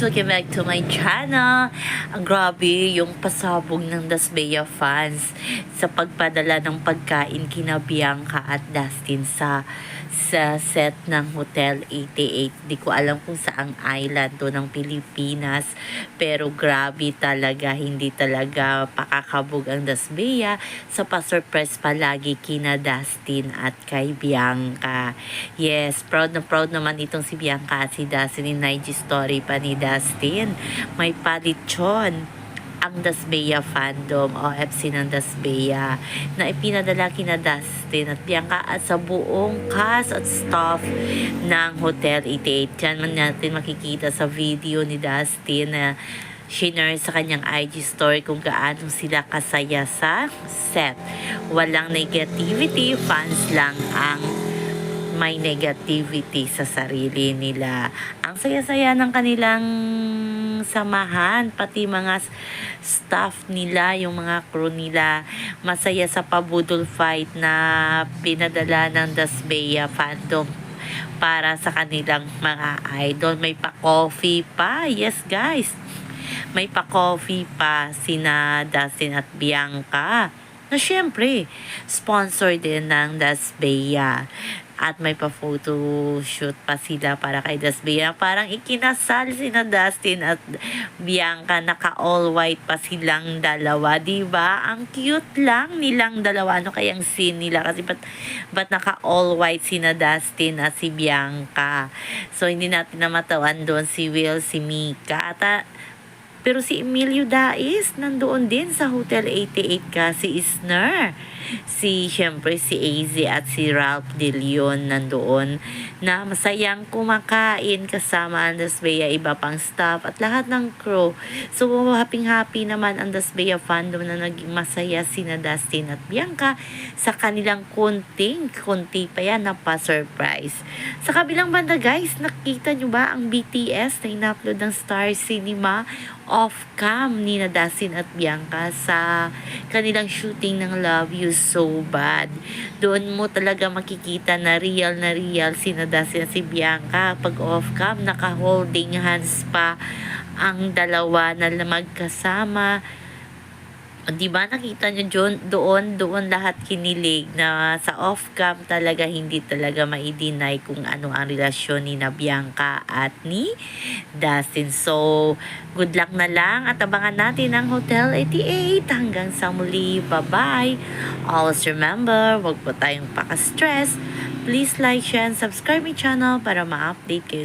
Welcome back to my channel. Ang grabe yung pasabog ng Dasbea fans sa pagpadala ng pagkain kina Bianca at Dustin sa set ng Hotel 88. Di ko alam kung saang island to ng Pilipinas, pero grabe talaga, hindi talaga pakakabog ang Dasbea sa pa-surprise palagi kina Dustin at kay Bianca. Yes, proud na proud naman itong si Bianca at si Dustin. In IG story pa ni Dustin, may palitsyon ang Dasbea fandom, OFC ng Dasbea, na ipinadala kina Dustin at Bianca at sa buong cast at staff ng Hotel 88. Diyan man natin makikita sa video ni Dustin na shinare sa kanyang IG story kung gaano sila kasaya sa set. Walang negativity, fans lang ang may negativity sa sarili nila. Ang saya-saya ng kanilang samahan, pati mga staff nila, yung mga crew nila, masaya sa pabudol fight na pinadala ng Dasbea fandom para sa kanilang mga idol. May pa-coffee pa. Yes, guys. May pa-coffee pa sina Dustin at Bianca, na syempre, sponsor din ng Dasbea. At may pa-photoshoot pa sila para kay Dasbea. Parang ikinasal sina Dustin at Bianca. Naka-all white pa silang dalawa. Diba? Ang cute lang nilang dalawa. Ano kayang scene nila? Kasi ba't naka-all white sina Dustin at si Bianca? So, hindi natin namatawan doon si Will, si Mika. Pero si Emilio Dais nandoon din sa Hotel 88 ka. Si Isner, syempre si AZ at si Ralph De Leon nandoon na masayang kumakain kasama ang Dasbea, iba pang staff at lahat ng crew. So happy naman ang Dasbea fandom na naging masaya sina Dustin at Bianca sa kanilang kunti pa yan na pa-surprise. Sa kabilang banda guys, nakita nyo ba ang BTS na in-upload ng Star Cinema off-cam ni Dustin at Bianca sa kanilang shooting ng Love You So Bad. Doon mo talaga makikita na real sina Dustin at si Bianca. Pag off-cam, naka-holding hands pa ang dalawa na magkasama. Diba nakita nyo doon lahat kinilig na sa off-cam talaga hindi talaga ma-deny kung ano ang relasyon ni na Bianca at ni Dustin. So, good luck na lang at abangan natin ang Hotel 88 hanggang sa muli. Bye-bye! Always remember, wag po tayong paka-stress. Please like, share, and subscribe my channel para ma-update kayo